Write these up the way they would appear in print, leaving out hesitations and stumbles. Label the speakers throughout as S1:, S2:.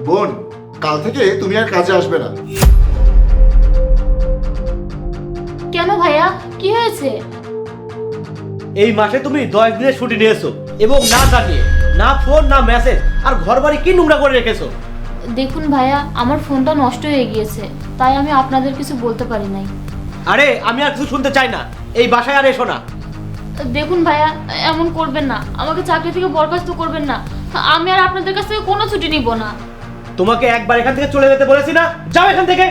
S1: বোন, কাল থেকে তুমি আর কাজে আসবে না।
S2: কেন ভাইয়া, কি হয়েছে?
S3: এই মাসে তুমি 10 দিনের ছুটি নিয়েছো এবং না জানিয়ে, না ফোন না মেসেজ, আর ঘর বাড়ি কি নোংরা করে রেখেছো।
S2: দেখুন ভাইয়া, আমার ফোনটা নষ্ট হয়ে গিয়েছে, তাই আমি আপনাদের কিছু বলতে পারি নাই।
S3: আরে আমি আর কিছু শুনতে চাই না, এই বাসায় আর এসো না।
S2: দেখুন ভাইয়া, এমন করবেন না, আমাকে চাকরি থেকে বরখাস্ত করবেন না। আমি আর আপনাদের কাছ থেকে কোনো ছুটি নিব না।
S3: তোমাকে একবার এখান থেকে চলে যেতে বলেছি না, যাও এখান থেকে।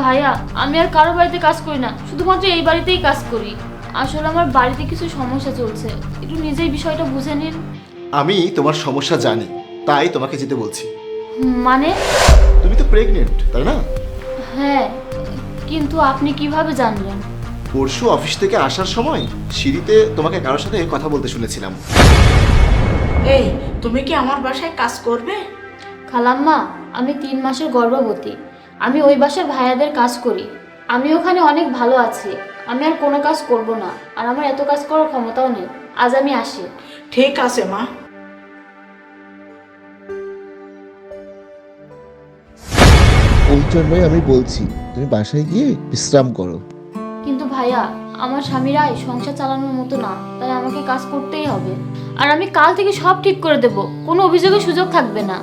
S2: ভাইয়া, আমি আর কারো বাড়িতে কাজ করি না, শুধুমাত্র এই বাড়িতেই কাজ করি। আসলে আমার বাড়িতে কিছু সমস্যা চলছে, একটু নিজেই বিষয়টা বুঝে নিন।
S1: আমি তোমার সমস্যা জানি, তাই তোমাকে যেতে বলছি।
S2: মানে?
S1: তুমি তো প্রেগনেন্ট, তাই না?
S2: হ্যাঁ, কিন্তু আপনি কিভাবে জানলেন?
S1: পরশু অফিস থেকে আসার সময় সিঁড়িতে তোমাকে কারোর সাথে কথা বলতে শুনেছিলাম।
S4: এই, তুমি কি আমার বাসায় কাজ করবে?
S2: খালাম্মা, আমি 3 মাসের গর্ভবতী। আমি ওই বাসার ভাইয়াদের কাজ করি। আমি ওখানে অনেক ভালো আছি। আমি আর কোনো কাজ করব না, আর আমার এত কাজ করার ক্ষমতাও নেই। আজ আমি আসি।
S4: ঠিক আছে মা।
S1: ওই জন্যই আমি বলছি তুমি বাসায় গিয়ে বিশ্রাম করো।
S2: কিন্তু ভাইয়া, আমার স্বামীর আয় সংসার চালানোর মতো না, তাই আমাকে কাজ করতেই হবে। আর আমি কাল থেকে সব ঠিক করে দেব, কোনো অভিযোগের সুযোগ থাকবে না।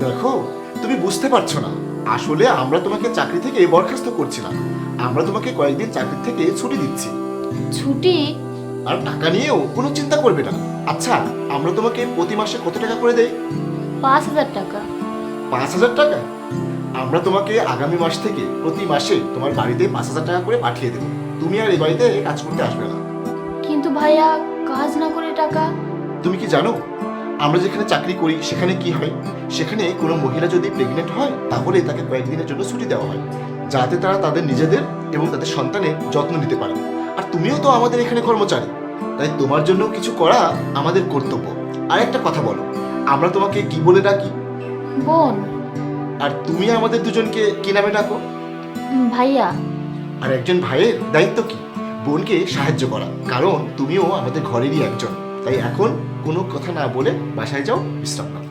S1: দেখো, তুমি বুঝতে পারছো না, আসলে আমরা তোমাকে চাকরি থেকে বরখাস্ত করছি না, আমরা তোমাকে কয়েকদিন চাকরি থেকে ছুটি দিচ্ছি।
S2: ছুটি?
S1: আর টাকা নিয়েও কোনো চিন্তা করবে না। আচ্ছা, আমরা তোমাকে প্রতি মাসে কত টাকা করে দেই?
S2: 5000 টাকা।
S1: 5000 টাকা? আমরা তোমাকে আগামী মাস থেকে প্রতি মাসে তোমার বাড়িতে 5000 টাকা করে পাঠিয়ে দেবো। তুমি আর এই বাড়িতে কাজ করতে আসবে না।
S2: কিন্তু ভাইয়া, কাজ না করে টাকা?
S1: তুমি কি জানো আমরা যেখানে চাকরি করি সেখানে কি হয়? সেখানে কোনো মহিলা যদি প্রেগনেন্ট হয় তাহলে তাকে কয়েকদিনের জন্য ছুটি দেওয়া হয়, যাতে তারা তাদের নিজেদের এবং তাদের সন্তানের যত্ন নিতে পারে। আর তুমিও তো আমাদের এখানে কর্মচারী, তাই তোমার জন্য কিছু করা আমাদের কর্তব্য। আর একটা কথা বলো, আমরা তোমাকে কি বলে ডাকি?
S2: বোন।
S1: আর তুমি আমাদের দুজনকে কি নামে ডাকো?
S2: ভাইয়া।
S1: আর একজন ভাইয়ের দায়িত্ব কি? বোনকে সাহায্য করা, কারণ তুমিও আমাদের ঘরেরই একজন। তাই এখন কোনো কথা না বলে বাসায় যাও, বিশ্রাম নাও।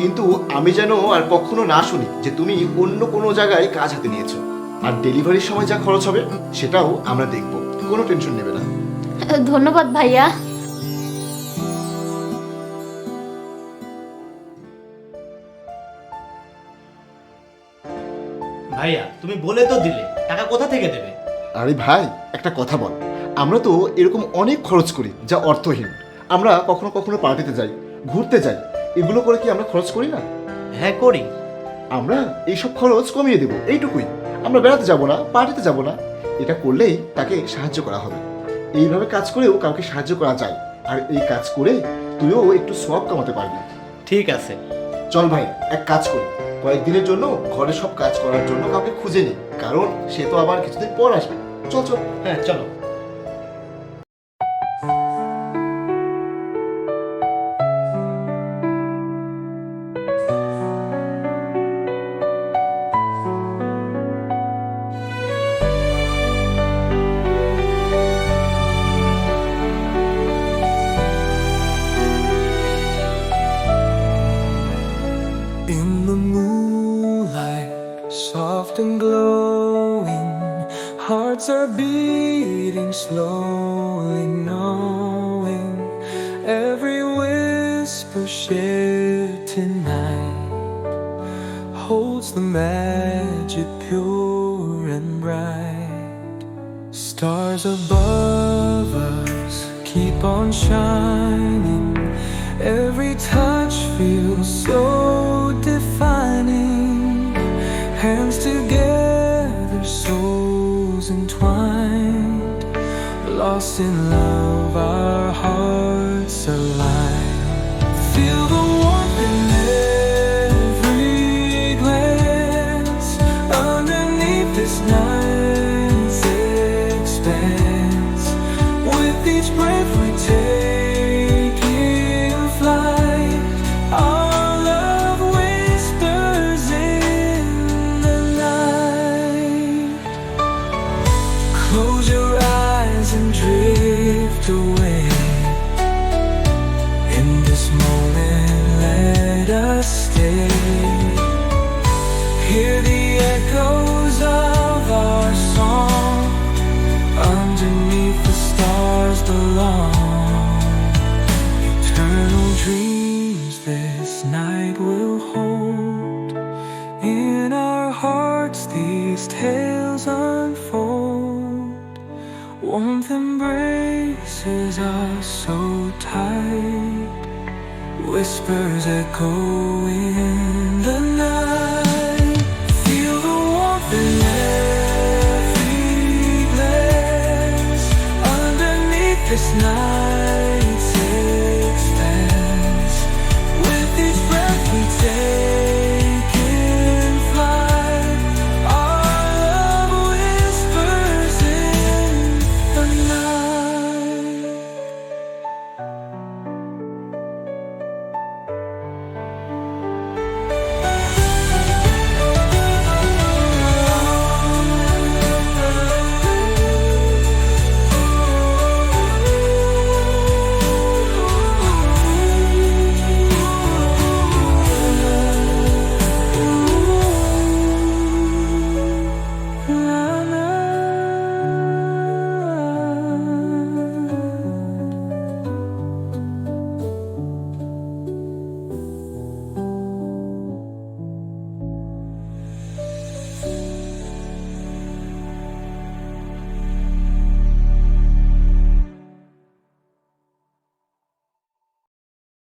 S1: কিন্তু আমি যেন আর কখনো না শুনি যে তুমি অন্য কোনো জায়গায় কাজ হাতে নিয়েছো। আর ডেলিভারির সময় যা খরচ হবে সেটাও আমরা দেখব, কোনো টেনশন নেবে না।
S2: ধন্যবাদ ভাইয়া।
S3: ভাইয়া, তুমি বলে তো দিলে, টাকা কোথা থেকে দেবে?
S1: আরে ভাই, একটা কথা বল, আমরা তো এরকম অনেক খরচ করি যা অর্থহীন। আমরা কখনো কখনো পার্টিতে যাই, ঘুরতে যাই, এগুলো করে কি আমরা খরচ করি না?
S3: হ্যাঁ করি।
S1: আমরা এইসব খরচ কমিয়ে দেব, এইটুকুই। আমরা বেড়াতে যাব না, পার্টিতে যাব না। এটা করলেই তাকে সাহায্য করা হবে। এইভাবে কাজ করেও কাউকে সাহায্য করা যায়, আর এই কাজ করে তুইও একটু সওয়াব কামাতে পারবি।
S3: ঠিক আছে।
S1: চল ভাই, এক কাজ করি, কয়েকদিনের জন্য ঘরে সব কাজ করার জন্য কাউকে খুঁজে নি, কারণ সে তো আবার কিছুদিন পর আসবে। চল চল।
S3: হ্যাঁ চলো।
S5: In the moonlight, soft and glowing, hearts are beating slowly, knowing every whisper shared tonight holds the magic pure and bright. Stars above us keep on shining, every touch feels so defining. Hands together, souls entwined, lost in love, our hearts align. Feel the warmth in every glance, underneath this night's expanse. With each breath we take in flight, our love whispers in the night. Close your eyes and drift away. dreams this night will hold. In our hearts these tales unfold. Warmth embraces us so tight. Whispers echo in the night. Feel the warmth in every glance underneath this night.